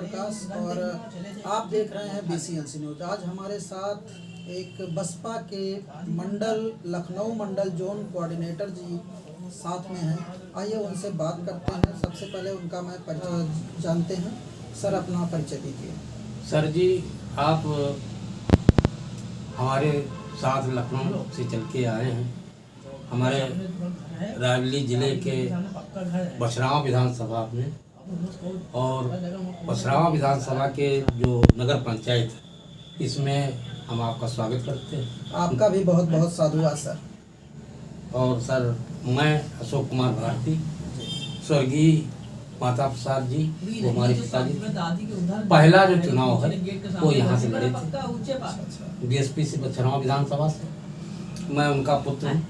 प्रकाश और आप देख रहे हैं BCNC न्यूज। आज हमारे साथ एक बसपा के मंडल लखनऊ मंडल जोन कोऑर्डिनेटर जी साथ में हैं। आइए उनसे बात करते हैं। सबसे पहले उनका मैं परिचय जानते हैं। सर, अपना परिचय दीजिए। सर जी, आप हमारे साथ लखनऊ से चल के आए हैं। हमारे रायबरेली ज़िले के बछरावा विधानसभा में और बछरावा विधानसभा के जो नगर पंचायत, इसमें हम आपका स्वागत करते हैं। आपका भी बहुत बहुत साधुवाद सर। और सर, मैं अशोक कुमार भारती, स्वर्गीय माता प्रसाद जी, वो हमारे पिताजी, पहला जो चुनाव है वो यहाँ से लड़े थे, DSP से बछरावा विधानसभा से। मैं उनका पुत्र हूँ।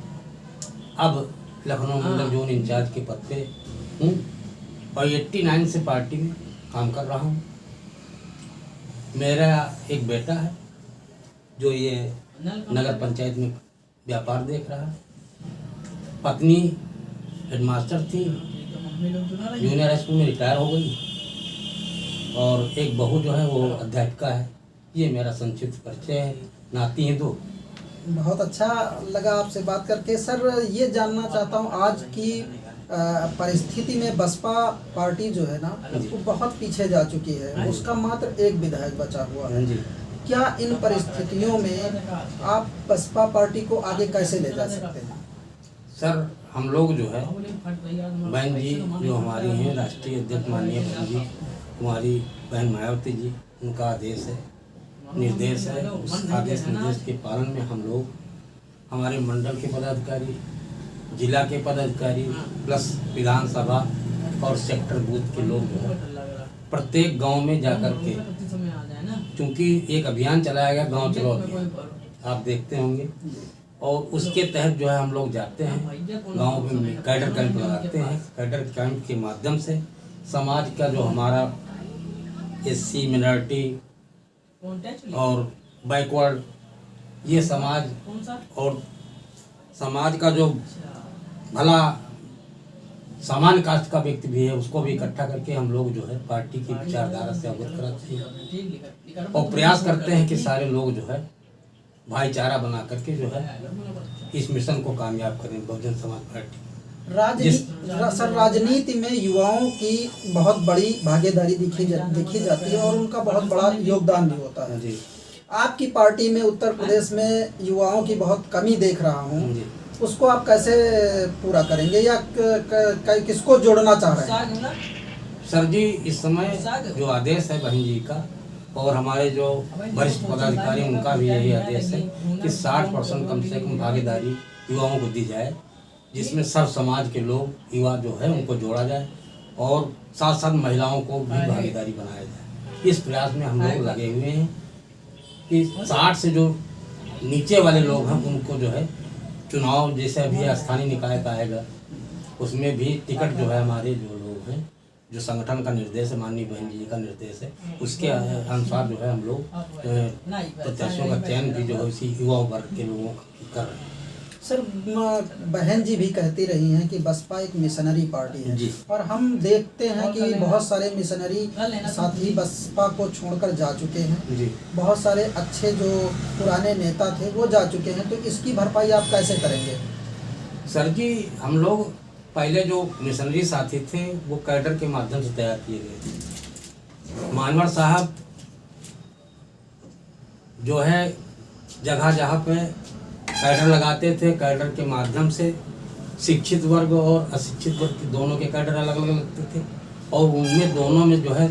अब लखनऊ मंडल जोन इंचार्ज के पद पे हूँ और 89 से पार्टी में काम कर रहा हूँ। मेरा एक बेटा है जो ये नगर पंचायत में व्यापार देख रहा है। पत्नी हेडमास्टर थी, जूनियर हाई स्कूल में रिटायर हो गई, और एक बहू जो है वो अध्यापिका है। ये मेरा संक्षिप्त परिचय है। नाती हैं दो। बहुत अच्छा लगा आपसे बात करके। सर, ये जानना चाहता हूँ, आज की परिस्थिति में बसपा पार्टी जो है ना वो बहुत पीछे जा चुकी है। उसका मात्र एक विधायक बचा हुआ है। क्या इन परिस्थितियों में आप बसपा पार्टी को आगे कैसे ले जा सकते हैं? सर, हम लोग जो है बहन जी जो हमारी हैं राष्ट्रीय अध्यक्ष माननीय बहन जी कुमारी बहन मायावती जी, उनका आदेश है, निर्देश है। उस आदेश निर्देश के पालन में हम लोग, हमारे मंडल के पदाधिकारी, जिला के पदाधिकारी प्लस विधानसभा और सेक्टर बूथ के लोग जो है प्रत्येक गांव में जाकर के, क्योंकि एक अभियान चलाया गया गांव चलो अभियान, आप देखते होंगे, और उसके तहत जो है हम लोग जाते हैं गाँव में, कैडर कैंप लगाते हैं। कैडर कैंप के माध्यम से समाज का जो हमारा SC मिनॉरिटी और बैकवर्ड, ये समाज और समाज का जो भला सामान्य कास्ट का व्यक्ति भी है, उसको भी इकट्ठा करके हम लोग जो है पार्टी की विचारधारा से अवगत कराते हैं और प्रयास करते हैं कि सारे लोग जो है भाईचारा बना करके जो है इस मिशन को कामयाब करें, बहुजन समाज पार्टी। सर, राजनीति में युवाओं की बहुत बड़ी भागीदारी देखी जाती है और उनका बहुत बड़ा योगदान भी होता है जी। आपकी पार्टी में उत्तर प्रदेश में युवाओं की बहुत कमी देख रहा हूँ, उसको आप कैसे पूरा करेंगे या किसको जोड़ना चाह रहे हैं? सर जी, इस समय जो आदेश है बहन जी का और हमारे जो वरिष्ठ पदाधिकारी, उनका भी यही आदेश है कि 60% कम से कम भागीदारी युवाओं को दी जाए, जिसमें सब समाज के लोग युवा जो है उनको जोड़ा जाए और साथ साथ महिलाओं को भी भागीदारी बनाया जाए। इस प्रयास में हम लोग लगे हुए हैं कि 60 से जो नीचे वाले लोग हैं उनको जो है चुनाव, जैसे अभी स्थानीय निकाय का आएगा, उसमें भी टिकट जो है हमारे जो लोग हैं, जो संगठन का निर्देश है, माननीय बहन जी का निर्देश है, उसके अनुसार जो है हम लोग प्रत्याशियों का चयन भी जो है इसी युवा वर्ग के लोगों की कर रहे हैं। सर, बहन जी भी कहती रही हैं कि बसपा एक मिशनरी पार्टी है जी। और हम देखते हैं कि बहुत सारे मिशनरी साथी बसपा को छोड़कर जा चुके हैं जी। बहुत सारे अच्छे जो पुराने नेता थे वो जा चुके हैं, तो इसकी भरपाई आप कैसे करेंगे? सर जी, हम लोग पहले जो मिशनरी साथी थे वो कैडर के माध्यम से तैयार किए गए थे। मानवर साहब जो है जगह जगह पे कैडर लगाते थे, कैडर के माध्यम से शिक्षित वर्ग और अशिक्षित वर्ग के दोनों के कैडर अलग अलग लगते थे और उनमें दोनों में जो है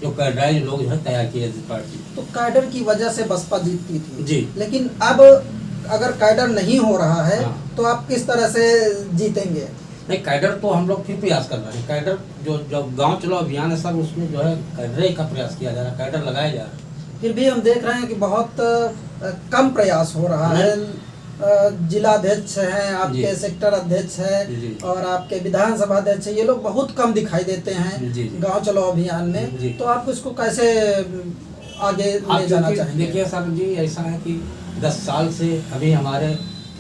जो कैडराइज लोग जो है तैयार किए थे पार्टी। तो कैडर की वजह से बसपा जीतती थी जी। लेकिन अब अगर कैडर नहीं हो रहा है तो आप किस तरह से जीतेंगे? नहीं, कैडर तो हम लोग फिर प्रयास कर रहे हैं। कैडर जो गांव चलो अभियान है सर, उसमें जो है कैडर का प्रयास किया जा रहा है, कैडर लगाया जा रहा है। फिर भी हम देख रहे हैं कि बहुत कम प्रयास हो रहा है। जिला अध्यक्ष हैं आपके, सेक्टर अध्यक्ष है और आपके विधानसभा अध्यक्ष है, ये लोग बहुत कम दिखाई देते हैं गांव चलो अभियान में। तो आप इसको कैसे आगे ले जाना चाहेंगे? देखिए सर जी, ऐसा है कि 10 साल से अभी हमारे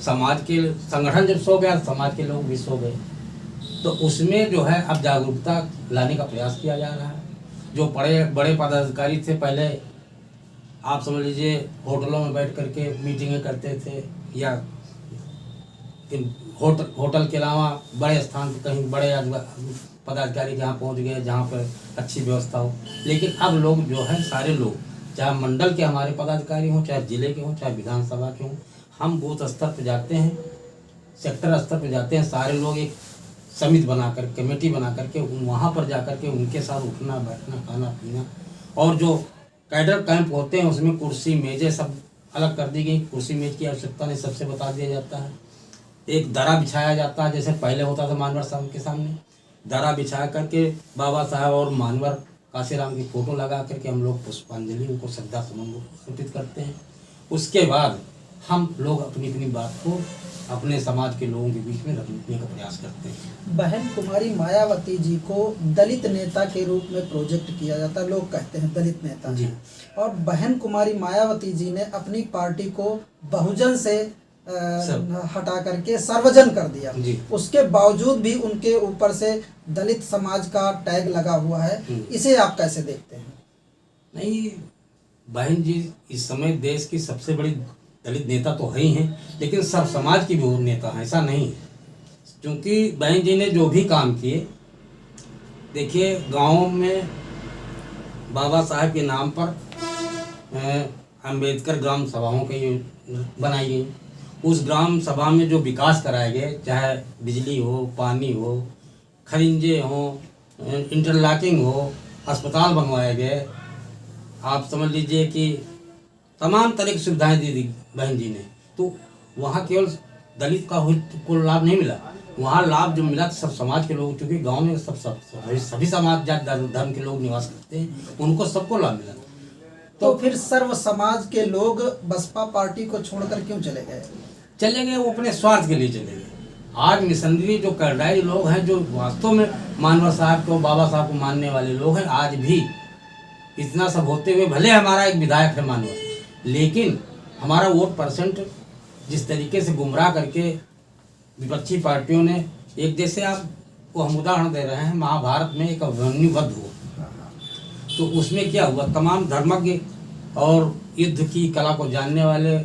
समाज के संगठन जब सो गया, समाज के लोग भी सो गए, तो उसमें जो है अब जागरूकता लाने का प्रयास किया जा रहा है। जो बड़े बड़े पदाधिकारी थे पहले, आप समझ लीजिए होटलों में बैठ करके मीटिंगें करते थे, या होटल के अलावा बड़े स्थान पर कहीं बड़े पदाधिकारी के यहाँ पहुँच गए जहाँ पर अच्छी व्यवस्था हो। लेकिन अब लोग जो है सारे लोग, चाहे मंडल के हमारे पदाधिकारी हों, चाहे जिले के हों, चाहे विधानसभा के हों, हम बूथ स्तर पर जाते हैं, सेक्टर स्तर पर जाते हैं, सारे लोग एक समिति बनाकर, कमेटी बना करके वहाँ पर जा कर के उनके साथ उठना बैठना, खाना पीना, और जो कैडर कैंप होते हैं उसमें कुर्सी मेजें सब अलग कर दी गई। कुर्सी मेज की आवश्यकता नहीं, सबसे बता दिया जाता है। एक दरा बिछाया जाता है, जैसे पहले होता था मानवर साहब के सामने, दरा बिछा करके बाबा साहब और मानवर काशीराम की फ़ोटो लगा करके हम लोग पुष्पांजलि, उनको श्रद्धा सुमन अर्पित करते हैं। उसके बाद हम लोग अपनी अपनी बात को अपने समाज के लोगों के बीच में रखने का प्रयास करते हैं। बहन कुमारी मायावती जी को दलित नेता के रूप में प्रोजेक्ट किया जाता है, लोग कहते हैं दलित नेता जी। और बहन कुमारी मायावती जी ने अपनी पार्टी को बहुजन से हटा करके सर्वजन कर दिया। उसके बावजूद भी उनके ऊपर से दलित समाज का टैग लगा हुआ है, इसे आप कैसे देखते हैं? नहीं, बहन जी इस समय देश की सबसे बड़ी दलित नेता तो है ही हैं, लेकिन सब समाज की भी वो नेता हैं, ऐसा नहीं है। क्योंकि बहन जी ने जो भी काम किए, देखिए गाँव में बाबा साहब के नाम पर अंबेडकर ग्राम सभाओं के बनाई गई। उस ग्राम सभा में जो विकास कराए गए, चाहे बिजली हो, पानी हो, खरिंजे हो, इंटरलॉकिंग हो, अस्पताल बनवाए गए, आप समझ लीजिए कि तमाम तरह की सुविधाएं दी बहन जी ने। तो वहाँ केवल दलित को लाभ नहीं मिला, वहाँ लाभ जो मिला सब समाज के लोग, क्योंकि गांव में सभी समाज जात धर्म के लोग निवास करते हैं, उनको सबको लाभ मिला। तो फिर सर्व समाज के लोग बसपा पार्टी को छोड़कर क्यों चले गए? वो अपने स्वार्थ के लिए चले गए। आज मिशनरी जो करडाई लोग हैं, जो वास्तव में मानवर साहब को, बाबा साहब को मानने वाले लोग हैं, आज भी इतना सब होते हुए, भले हमारा एक विधायक है मानवर, लेकिन हमारा वोट परसेंट जिस तरीके से गुमराह करके विपक्षी पार्टियों ने, एक जैसे आपको हम उदाहरण दे रहे हैं, महाभारत में एक अभिमन्यु वध हुआ, तो उसमें क्या हुआ, तमाम धर्मज्ञ और युद्ध की कला को जानने वाले,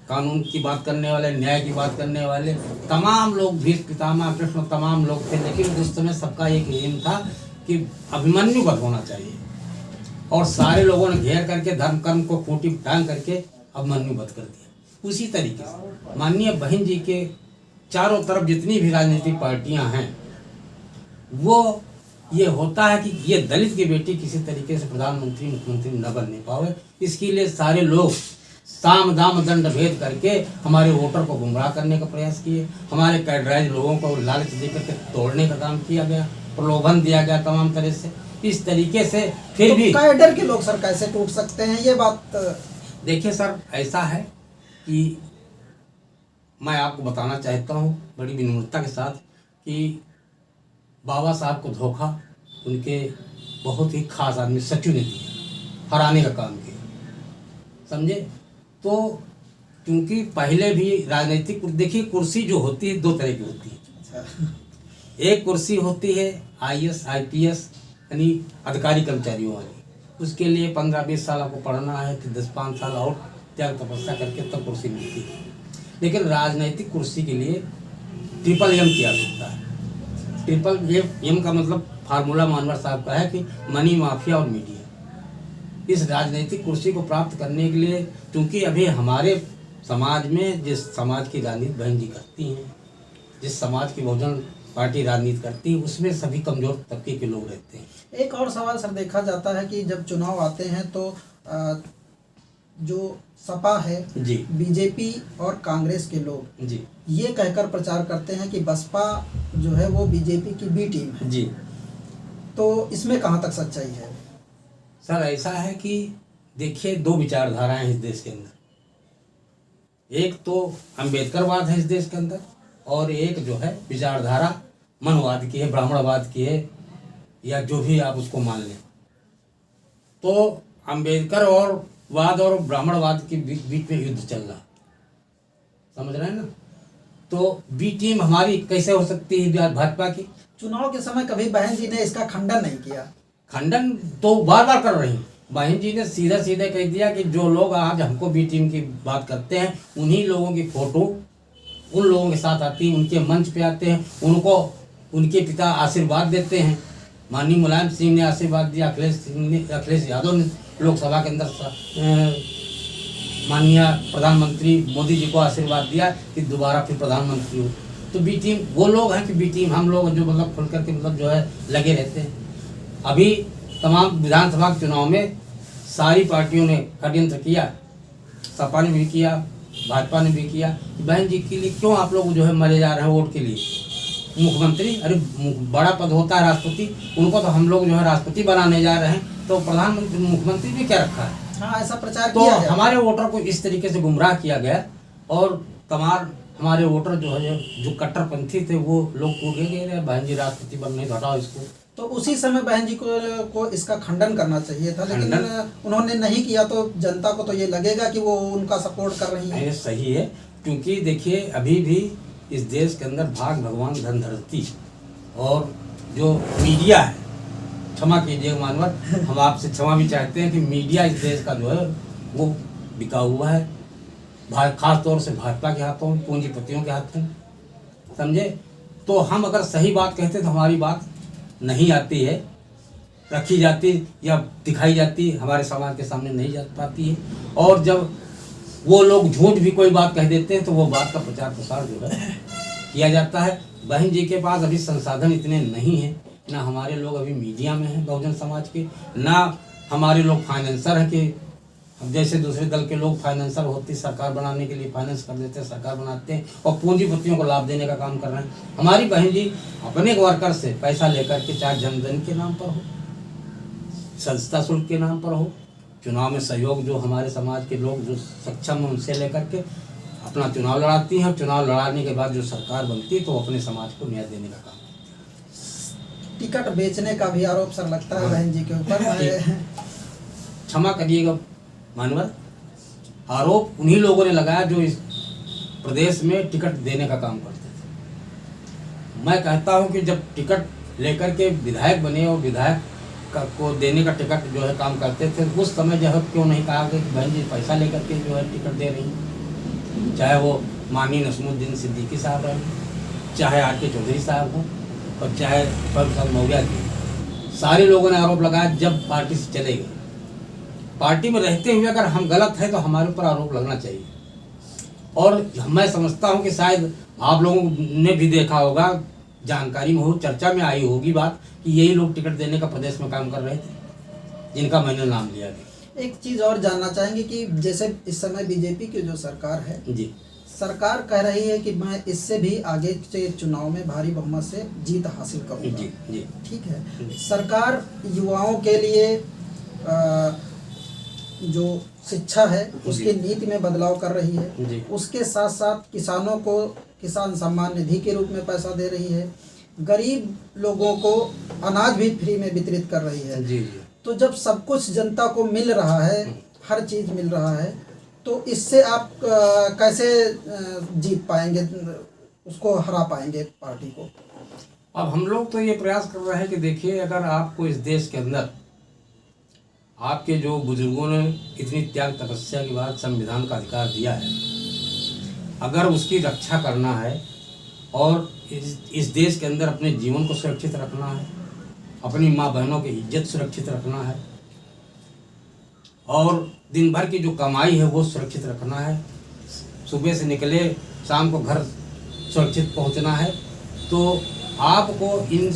कानून की बात करने वाले, न्याय की बात करने वाले तमाम लोग, भीष्म पितामह कृष्ण तमाम लोग थे, लेकिन उस समय सबका एक एम था कि अभिमन्यु वध होना चाहिए, और सारे लोगों ने घेर करके धर्म कर्म को खूंटी टांग करके अभिमन्यु वध कर दिया। उसी तरीके से माननीय बहन जी के चारों तरफ जितनी भी राजनीतिक पार्टियां हैं, वो ये होता है कि ये दलित की बेटी किसी तरीके से प्रधानमंत्री मुख्यमंत्री न बनने पावे, इसके लिए सारे लोग साम दाम दंड भेद करके हमारे वोटर को गुमराह करने का प्रयास किए, हमारे कैडराइज लोगों को लालच देकर के तोड़ने का काम किया गया, प्रलोभन दिया गया तमाम तरह से। इस तरीके से फिर तो भी कैडर के लोग सर कैसे टूट सकते हैं, ये बात देखिए सर, ऐसा है कि मैं आपको बताना चाहता हूँ बड़ी विनम्रता के साथ कि बाबा साहब को धोखा उनके बहुत ही खास आदमी सचिव ने दिया, हराने का काम किया, समझे। तो क्योंकि पहले भी राजनीतिक, देखिए कुर्सी जो होती है दो तरह की होती है। एक कुर्सी होती है IAS IPS यानी अधिकारी कर्मचारियों वाली, उसके लिए 15-20 साल आपको पढ़ना है, फिर 10-5 साल और त्याग तपस्या करके तब कुर्सी मिलती है। लेकिन राजनीतिक कुर्सी के लिए ट्रिपल M की आवश्यकता है। ट्रिपल M का मतलब फार्मूला मानवर साहब का है कि मनी, माफिया और मीडिया। इस राजनीतिक कुर्सी को प्राप्त करने के लिए, क्योंकि अभी हमारे समाज में जिस समाज की राजनीति बहन जी करती हैं, जिस समाज की बहुजन पार्टी राजनीति करती है, उसमें सभी कमजोर तबके के लोग रहते हैं। एक और सवाल सर, देखा जाता है कि जब चुनाव आते हैं तो जो सपा है जी, बीजेपी और कांग्रेस के लोग जी ये कहकर प्रचार करते हैं कि बसपा जो है वो बीजेपी की बी टीम है जी। तो इसमें कहाँ तक सच्चाई है? सर ऐसा है कि देखिए, दो विचारधाराएं हैं इस देश के अंदर, एक तो अंबेडकरवाद है इस देश के अंदर, और एक जो है विचारधारा मनवाद की है, ब्राह्मणवाद की है, या जो भी आप उसको मान लें। तो अंबेडकर और वाद और ब्राह्मणवाद के बीच में युद्ध चल रहा, समझ रहे हैं ना। तो बी टीम हमारी कैसे हो सकती है भाजपा की? चुनाव के समय कभी बहन जी ने इसका खंडन नहीं किया। खंडन तो बार बार कर रही हैं। बहन जी ने सीधा सीधा कह दिया कि जो लोग आज हमको बी टीम की बात करते हैं उन्हीं लोगों की फोटो उन लोगों के साथ आती है, उनके मंच पे आते हैं, उनको उनके पिता आशीर्वाद देते हैं। माननीय मुलायम सिंह ने आशीर्वाद दिया, अखिलेश यादव ने लोकसभा के अंदर माननीय प्रधानमंत्री मोदी जी को आशीर्वाद दिया कि दोबारा फिर प्रधानमंत्री हो। तो बी टीम वो लोग हैं कि बी टीम हम लोग जो मतलब खुल करके मतलब जो है लगे रहते हैं। अभी तमाम विधानसभा चुनाव में सारी पार्टियों ने षड्यंत्र किया, सपा ने भी किया, भाजपा ने भी किया कि बहन जी के लिए क्यों आप लोग जो है मरे जा रहे हैं वोट के लिए। मुख्यमंत्री, अरे बड़ा पद होता है राष्ट्रपति, उनको तो हम लोग जो है राष्ट्रपति बनाने जा रहे हैं, तो प्रधानमंत्री मुख्यमंत्री भी क्या रखा है। हाँ, ऐसा प्रचार तो किया गया। हमारे वोटर को इस तरीके से गुमराह किया गया और तमाम हमारे वोटर जो है जो कट्टरपंथी थे वो लोग कूदे गए, बहन जी राष्ट्रपति बनने तो हटाओ इसको। तो उसी समय बहन जी को इसका खंडन करना चाहिए था, लेकिन उन्होंने नहीं किया। तो जनता को तो ये लगेगा कि वो उनका सपोर्ट कर रही है। सही है, क्योंकि देखिए अभी भी इस देश के अंदर भाग भगवान धन धरती और जो मीडिया है, क्षमा कीजिए मानवर, हम आपसे क्षमा भी चाहते हैं कि मीडिया इस देश का जो है वो बिका हुआ है, खास तौर से भाजपा के हाथों, पूंजीपतियों के हाथों, समझे। तो हम अगर सही बात कहते तो हमारी बात नहीं आती है, रखी जाती या दिखाई जाती, हमारे समाज के सामने नहीं जा पाती है। और जब वो लोग झूठ भी कोई बात कह देते हैं तो वो बात का प्रचार प्रसार जो है किया जाता है। बहन जी के पास अभी संसाधन इतने नहीं हैं, ना हमारे लोग अभी मीडिया में हैं बहुजन समाज के, ना हमारे लोग फाइनेंसर हैं कि जैसे दूसरे दल के लोग फाइनेंसर होती सरकार बनाने के लिए फाइनेंस कर देते हैं, सरकार बनाते हैं और पूंजीपतियों को लाभ देने का काम कर रहे हैं। हमारी बहन जी अपने वर्कर से पैसा लेकर के, चाहे जनधन के नाम पर हो, सदस्यता शुल्क के नाम पर हो, चुनाव में सहयोग जो हमारे समाज के लोग जो सक्षम हैं उनसे लेकर के अपना चुनाव लड़ाती हैं और चुनाव लड़ाने के बाद जो सरकार बनती है तो अपने समाज को न्याय देने का काम। टिकट बेचने का भी आरोप सर लगता है बहन जी के ऊपर। क्षमा करिएगा मानवर, आरोप उन्हीं लोगों ने लगाया जो इस प्रदेश में टिकट देने का काम करते थे। मैं कहता हूं कि जब टिकट लेकर के विधायक बने और विधायक को देने का टिकट जो है काम करते थे, उस समय जो है क्यों नहीं कहा कि बहन जी पैसा लेकर के जो है टिकट दे रही हैं। चाहे वो माननीय नसीमुद्दीन सिद्दीकी साहब रहें, चाहे आर.के. चौधरी साहब हों और चाहे प्रभु मौर्य जी, सारे लोगों ने आरोप लगाया जब पार्टी से चले गए। पार्टी में रहते हुए अगर हम गलत हैं तो हमारे ऊपर आरोप लगना चाहिए। और मैं समझता हूं कि शायद आप लोगों ने भी देखा होगा, जानकारी में हो, चर्चा में आई होगी बात कि यही लोग टिकट देने का प्रदेश में काम कर रहे थे जिनका मैंने नाम लिया गया। एक चीज़ और जानना चाहेंगे कि जैसे इस समय बीजेपी की जो सरकार है जी, सरकार कह रही है कि मैं इससे भी आगे के चुनाव में भारी बहुमत से जीत हासिल करूंगा। जी जी, ठीक है। सरकार युवाओं के लिए जो शिक्षा है उसकी नीति में बदलाव कर रही है, उसके साथ साथ किसानों को किसान सम्मान निधि के रूप में पैसा दे रही है, गरीब लोगों को अनाज भी फ्री में वितरित कर रही है। जी। तो जब सब कुछ जनता को मिल रहा है, हर चीज़ मिल रहा है, तो इससे आप कैसे जीत पाएंगे, उसको हरा पाएंगे पार्टी को? अब हम लोग तो ये प्रयास कर रहे हैं कि देखिए, अगर आपको इस देश के अंदर आपके जो बुजुर्गों ने इतनी त्याग तपस्या के बाद संविधान का अधिकार दिया है, अगर उसकी रक्षा करना है और इस देश के अंदर अपने जीवन को सुरक्षित रखना है, अपनी माँ बहनों की इज्जत सुरक्षित रखना है और दिन भर की जो कमाई है वो सुरक्षित रखना है, सुबह से निकले शाम को घर सुरक्षित पहुंचना है, तो आपको इन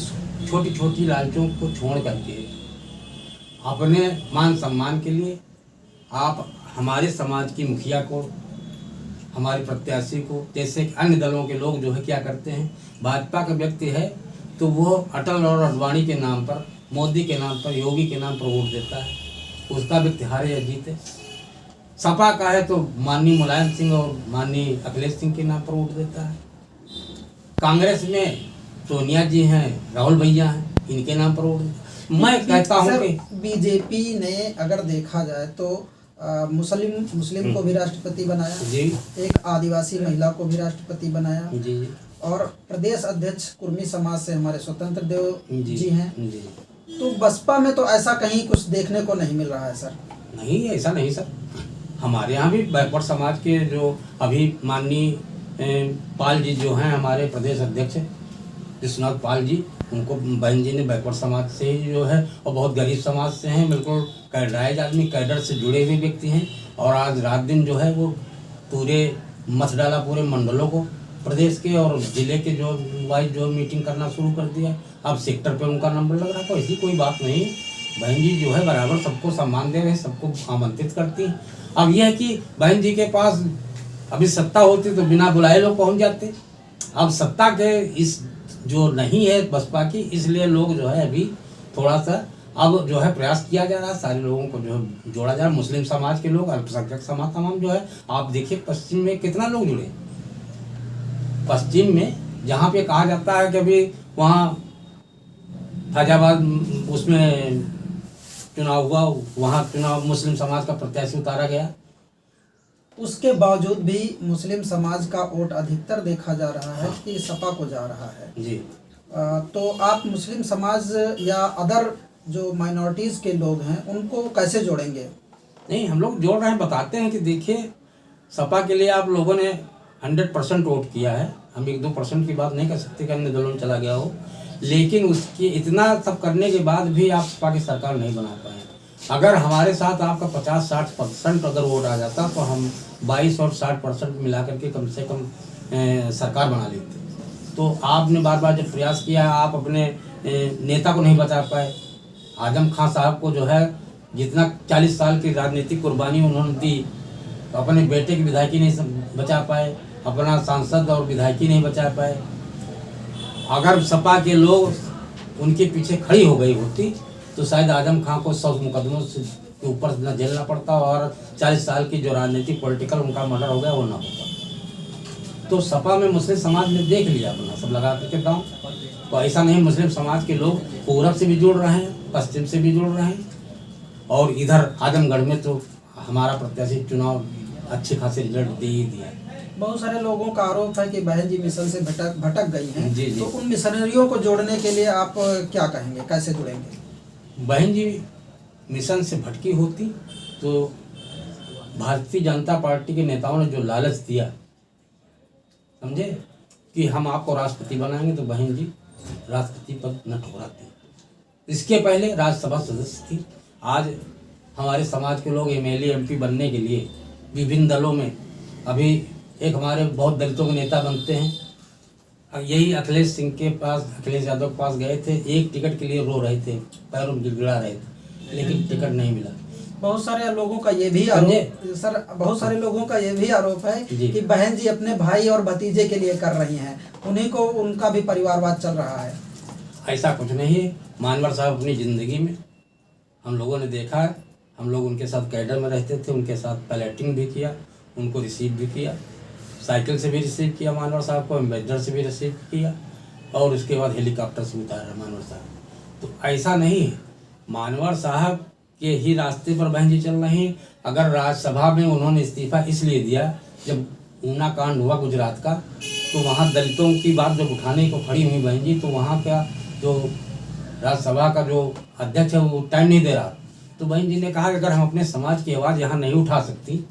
छोटी छोटी लालचों को छोड़ करके अपने मान सम्मान के लिए आप हमारे समाज की मुखिया को, हमारे प्रत्याशी को, जैसे अन्य दलों के लोग जो है क्या करते हैं, भाजपा का व्यक्ति है तो वो अटल और अडवाणी के नाम पर, मोदी के नाम पर, योगी के नाम पर वोट देता है, उसका व्यक्ति हारे या जीते। सपा का है तो माननीय मुलायम सिंह और माननीय अखिलेश सिंह के नाम पर वोट देता है। कांग्रेस में सोनिया जी हैं, राहुल भैया हैं, इनके नाम पर वोट देता है। मैं कहता हूं कि बीजेपी ने अगर देखा जाए तो मुस्लिम को भी राष्ट्रपति बनाया जी, एक आदिवासी महिला को भी राष्ट्रपति बनाया जी, और प्रदेश अध्यक्ष कुर्मी समाज से हमारे स्वतंत्र देव जी हैं, तो बसपा में तो ऐसा कहीं कुछ देखने को नहीं मिल रहा है सर। नहीं, ऐसा नहीं सर। हमारे यहाँ भी बैकवर्ड समाज के जो अभी माननीय पाल जी जो हैं हमारे प्रदेश अध्यक्ष विश्वनाथ पाल जी, उनको बहन जी ने बैकवर्ड समाज से ही जो है और बहुत गरीब समाज से हैं, बिल्कुल कैडराइज आदमी, कैडर से जुड़े हुए व्यक्ति हैं। और आज रात दिन जो है वो पूरे मत डाला पूरे मंडलों को, प्रदेश के और जिले के जो वाइज जो मीटिंग करना शुरू कर दिया। अब सेक्टर पे उनका नंबर लग रहा है, तो ऐसी कोई बात नहीं। बहन जी जो है बराबर सबको सम्मान दे रहे हैं, सबको आमंत्रित करती हैं। अब यह है कि बहन जी के पास अभी सत्ता होती तो बिना बुलाए लोग पहुंच जाते। अब सत्ता के इस जो नहीं है बसपा की, इसलिए लोग जो है अभी थोड़ा सा अब जो है प्रयास किया जा रहा है, सारे लोगों को जो है जोड़ा जा रहा है। मुस्लिम समाज के लोग, अल्पसंख्यक समाज तमाम जो है, आप देखिए पश्चिम में कितना लोग जुड़े। पश्चिम में जहाँ पे कहा जाता है कि अभी वहाँ फैजाबाद उसमें चुनाव हुआ, वहाँ चुनाव मुस्लिम समाज का प्रत्याशी उतारा गया, उसके बावजूद भी मुस्लिम समाज का वोट अधिकतर देखा जा रहा है कि सपा को जा रहा है जी। तो आप मुस्लिम समाज या अदर जो माइनॉरिटीज़ के लोग हैं उनको कैसे जोड़ेंगे? नहीं, हम लोग जोड़ रहे हैं, बताते हैं कि देखिए सपा के लिए आप लोगों ने 100% वोट किया है। हम 1-2% की बात नहीं कर सकते कि अन्य दलों में चला गया हो, लेकिन उसकी इतना सब करने के बाद भी आप सपा की सरकार नहीं बना पाए। अगर हमारे साथ आपका 50-60% अगर वोट आ जाता तो हम 22 और 60% मिला करके कम से कम सरकार बना लेते। तो आपने बार बार जब प्रयास किया, आप अपने नेता को नहीं बचा पाए। आजम खान साहब को जो है जितना 40 साल की राजनीतिक कुर्बानी उन्होंने दी, तो अपने बेटे की विधायकी नहीं बचा पाए, अपना सांसद और विधायकी नहीं बचा पाए। अगर सपा के लोग उनके पीछे खड़ी हो गई होती तो शायद आजम खान को 100 मुकदमों से के ऊपर न झेलना पड़ता और 40 साल की जो राजनीतिक पॉलिटिकल उनका मर्डर हो गया वो ना होता। तो सपा में मुस्लिम समाज ने देख लिया अपना सब लगा करके दांव। तो ऐसा नहीं, मुस्लिम समाज के लोग पूरब से भी जुड़ रहे हैं, पश्चिम से भी जुड़ रहे हैं, और इधर आजमगढ़ में तो हमारा प्रत्याशी चुनाव अच्छे खासे रिजल्ट दे ही दिया। बहुत सारे लोगों का आरोप है कि बहन जी मिशन से भटक गई हैं। जी। तो उन मिशनरियों को जोड़ने के लिए आप क्या कहेंगे, कैसे जुड़ेंगे? बहन जी मिशन से भटकी होती तो भारतीय जनता पार्टी के नेताओं ने जो लालच दिया, समझे, कि हम आपको राष्ट्रपति बनाएंगे, तो बहन जी राष्ट्रपति पद न ठुकराती। इसके पहले राज्यसभा सदस्य थी। आज हमारे समाज के लोग MLA MP बनने के लिए विभिन्न दलों में, अभी एक हमारे बहुत दलितों के नेता बनते हैं, यही अखिलेश सिंह के पास, अखिलेश यादव के पास गए थे, एक टिकट के लिए रो रहे थे, पैरों में गिड़गिड़ा रहे थे, लेकिन टिकट नहीं मिला। बहुत सारे लोगों का ये भी आरोप सर, बहुत सारे लोगों का ये भी आरोप है कि बहन जी अपने भाई और भतीजे के लिए कर रही हैं, उन्हीं को उनका भी परिवारवाद चल रहा है। ऐसा कुछ नहीं है। मानवर साहब अपनी ज़िंदगी में हम लोगों ने देखा है, हम लोग उनके साथ कैडर में रहते थे, उनके साथ पायलटिंग भी किया, उनको रिसीव भी किया, साइकिल से भी रिसीव किया मानवर साहब को, एम्बेसडर से भी रिसीव किया, और उसके बाद हेलीकॉप्टर से उतारा मानवर साहब। तो ऐसा नहीं है, मानवर साहब के ही रास्ते पर बहन जी चल रही हैं। अगर राज्यसभा में उन्होंने इस्तीफा इसलिए दिया, जब ऊना कांड हुआ गुजरात का, तो वहाँ दलितों की बात जब उठाने को खड़ी हुई बहन जी, तो वहाँ का जो राज्यसभा का जो अध्यक्ष है वो टाइम नहीं दे रहा। तो बहन जी ने कहा कि अगर हम अपने समाज की आवाज़ यहाँ नहीं उठा सकती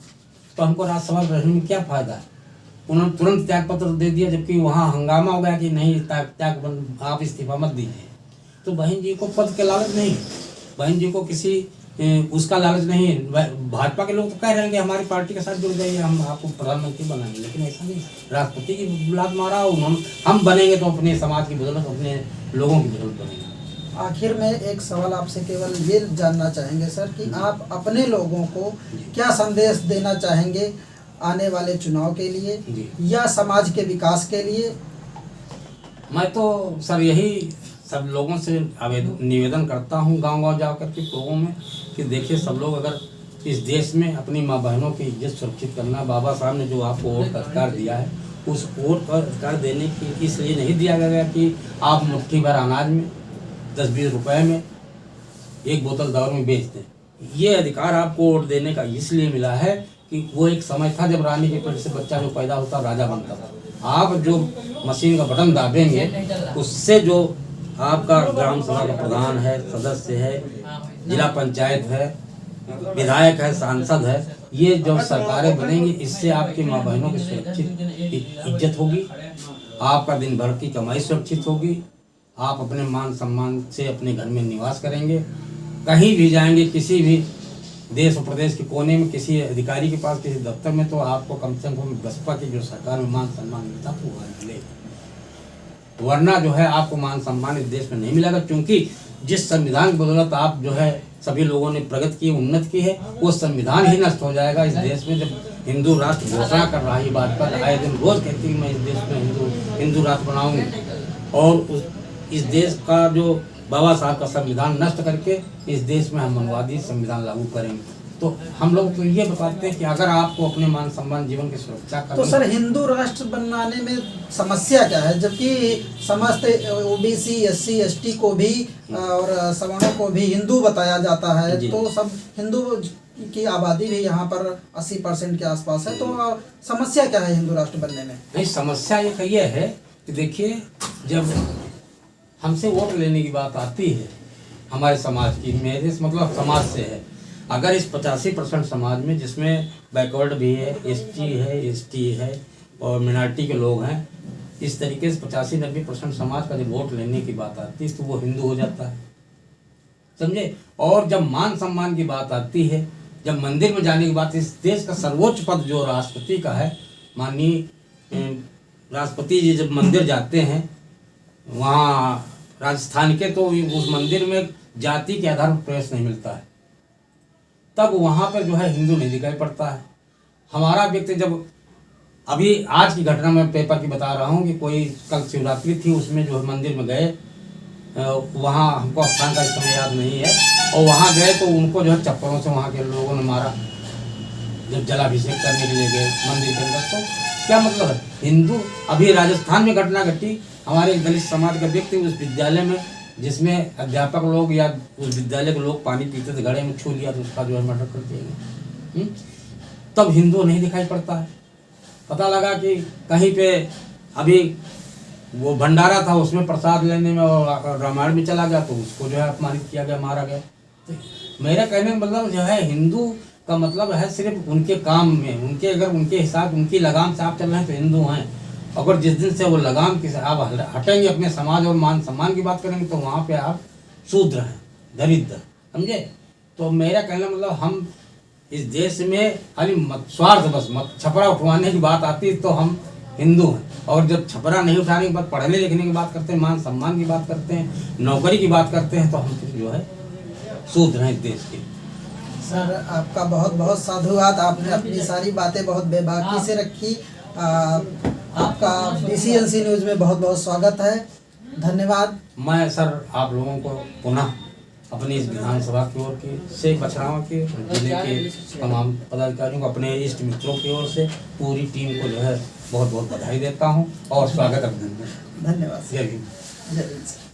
तो हमको राज्यसभा में रहने में क्या फ़ायदा है। उन्होंने तुरंत त्याग पत्र दे दिया, जबकि वहाँ हंगामा हो गया कि नहीं त्याग आप इस्तीफा मत दीजिए। तो बहन जी को पद के लालच नहीं है, बहन जी को किसी उसका लालच नहीं है। भाजपा के लोग तो कह रहे हैं कि हमारी पार्टी के साथ जुड़ जाइए, हम आपको प्रधानमंत्री बनाएंगे, लेकिन ऐसा नहीं। राष्ट्रपति की बुलाद मारा, उन्होंने हम बनेंगे तो अपने समाज की बदौलत, अपने लोगों की बदौलत बनेंगे। आखिर में एक सवाल आपसे केवल ये जानना चाहेंगे सर कि आप अपने लोगों को क्या संदेश देना चाहेंगे आने वाले चुनाव के लिए या समाज के विकास के लिए? मैं तो सर यही सब लोगों से निवेदन करता हूँ गांव-गांव जाकर के लोगों में कि देखिए सब लोग अगर इस देश में अपनी माँ बहनों की इज्जत सुरक्षित करना, बाबा साहब ने जो आपको वोट का अधिकार दिया है, उस वोट का अधिकार देने की इसलिए नहीं दिया गया कि आप मुट्ठी भर अनाज में 10-20 रुपए में एक बोतल दारू में बेच दें। ये अधिकार आपको वोट देने का इसलिए मिला है कि वो एक समय था जब रानी के पेट से बच्चा जो पैदा होता राजा बनता था। आप जो मशीन का बटन दाबेंगे उससे जो आपका ग्राम सभा का प्रधान है, सदस्य है, जिला पंचायत है, विधायक है, सांसद है, ये जो सरकारें बनेंगी इससे आपकी माँ बहनों की सुरक्षित इज्जत होगी, आपका दिन भर की कमाई सुरक्षित होगी, आप अपने मान सम्मान से अपने घर में निवास करेंगे। कहीं भी जाएंगे, किसी भी देश और प्रदेश के कोने में किसी अधिकारी के पास, किसी दफ्तर में, तो आपको कम से कम बसपा की जो सरकार में मान सम्मान मिलता तो वो मिले, वरना जो है आपको मान सम्मान इस देश में नहीं मिलेगा। क्योंकि जिस संविधान की बदौलत आप जो है सभी लोगों ने प्रगति की, उन्नत की है, वो संविधान ही नष्ट हो जाएगा इस देश में। जब हिंदू राष्ट्र घोषणा कर रहा है, बात पर आए दिन रोज कहती है मैं इस देश में हिंदू राष्ट्र बनाऊंगी, और इस देश का जो बाबा साहब का संविधान नष्ट करके इस देश में हम मनवादी संविधान लागू करेंगे। तो हम लोग तो ये बताते हैं कि अगर आपको अपने मान सम्मान जीवन की सुरक्षा करनी, तो सर हिंदू राष्ट्र बनाने में समस्या क्या है, जबकि समस्त ओबीसी, एससी, एसटी को भी और सवर्णों को भी हिंदू बताया जाता है, तो सब हिंदू की आबादी भी यहाँ पर 80% के आसपास है, तो समस्या क्या है हिंदू राष्ट्र बनने में? नहीं, समस्या ये है कि देखिए, जब हमसे वोट लेने की बात आती है हमारे समाज की, मेरे मतलब समाज से है, अगर इस 85% समाज में जिसमें बैकवर्ड भी है, एसटी है और मिनॉरिटी के लोग हैं, इस तरीके से 85-90% समाज का जब वोट लेने की बात आती है तो वो हिंदू हो जाता है, समझे। और जब मान सम्मान की बात आती है, जब मंदिर में जाने की बात, इस देश का सर्वोच्च पद जो राष्ट्रपति का है, माननीय राष्ट्रपति जी जब मंदिर जाते हैं वहाँ राजस्थान के, तो उस मंदिर में जाति के आधार पर प्रवेश नहीं मिलता है, तब वहाँ पर जो है हिंदू नहीं दिखाई पड़ता है। हमारा व्यक्ति जब, अभी आज की घटना मैं पेपर की बता रहा हूँ कि कोई कल शिवरात्रि थी, उसमें जो है मंदिर में गए, वहाँ हमको स्थान का इस समय याद नहीं है, और वहाँ गए तो उनको जो है चप्पलों से वहाँ के लोगों ने मारा, जब जलाभिषेक करने के लिए गए मंदिर के अंदर। तो क्या मतलब है, हिंदू, अभी राजस्थान में घटना घटी, हमारे दलित समाज का व्यक्ति उस विद्यालय में, जिसमें अध्यापक लोग या उस विद्यालय के लोग पानी पीते थे, घड़े में छू लिया तो उसका जो है मर्डर कर दिया गया। तब हिंदू नहीं दिखाई पड़ता है। पता लगा कि कहीं पे अभी वो भंडारा था, उसमें प्रसाद लेने में और रामायण में चला गया तो उसको जो है अपमानित किया गया, मारा गया। तो मेरे कहने का मतलब जो है, हिंदू का मतलब है सिर्फ उनके काम में, उनके अगर उनके हिसाब, उनकी लगाम से आप चल रहे हैं तो हिंदू हैं। अगर जिस दिन से वो लगाम की आप हटेंगे, अपने समाज और मान सम्मान की बात करेंगे, तो वहाँ पे आप शूद्र हैं, दरिद्र, समझे। तो मेरा कहना मतलब, हम इस देश में खाली स्वार्थ बस छपरा उठवाने की बात आती है तो हम हिंदू हैं, और जब छपरा नहीं उठाने के बाद पढ़ने लिखने की बात करते हैं, मान सम्मान की बात करते हैं, नौकरी की बात करते हैं, तो हम फिर जो है शूद्र हैं इस देश के। सर आपका बहुत बहुत साधुवाद, आपने अपनी सारी बातें बहुत बेबाकी से रखी। आपका BCNC न्यूज़ में बहुत बहुत स्वागत है, धन्यवाद। मैं सर आप लोगों को पुनः अपनी इस विधानसभा की ओर से, बछरावा के जिले के तमाम पदाधिकारियों को, अपने इष्ट मित्रों की ओर से पूरी टीम को जो है बहुत बहुत बधाई देता हूँ और स्वागत अभिनंदन। धन्यवाद। जय हिंद। जय हिंद।